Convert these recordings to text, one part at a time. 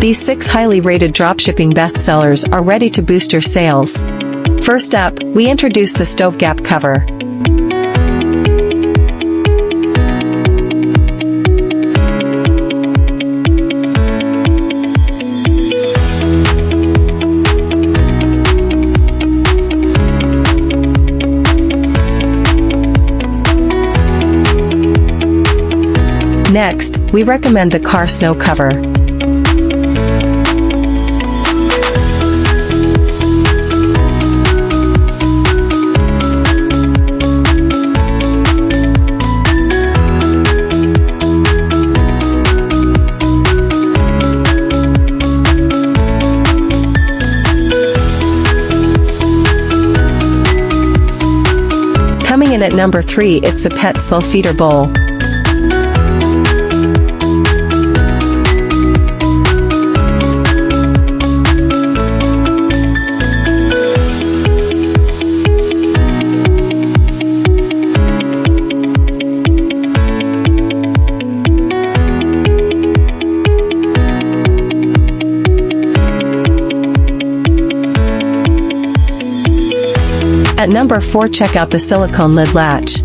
These 6 highly rated dropshipping bestsellers are ready to boost your sales. First up, we introduce the stove gap cover. Next, we recommend the car snow cover. Coming in at number 3, it's the pet slow feeder bowl. At number 4, check out the silicone lid latch.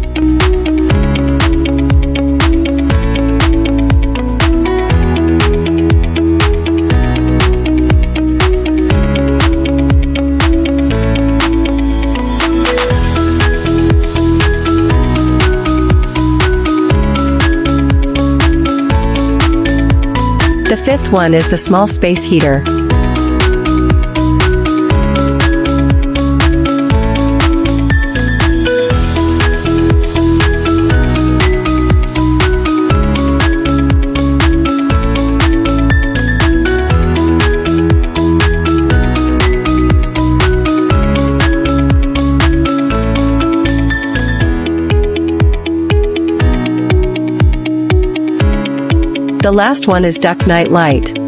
The 5th one is the small space heater. The last one is duck night light.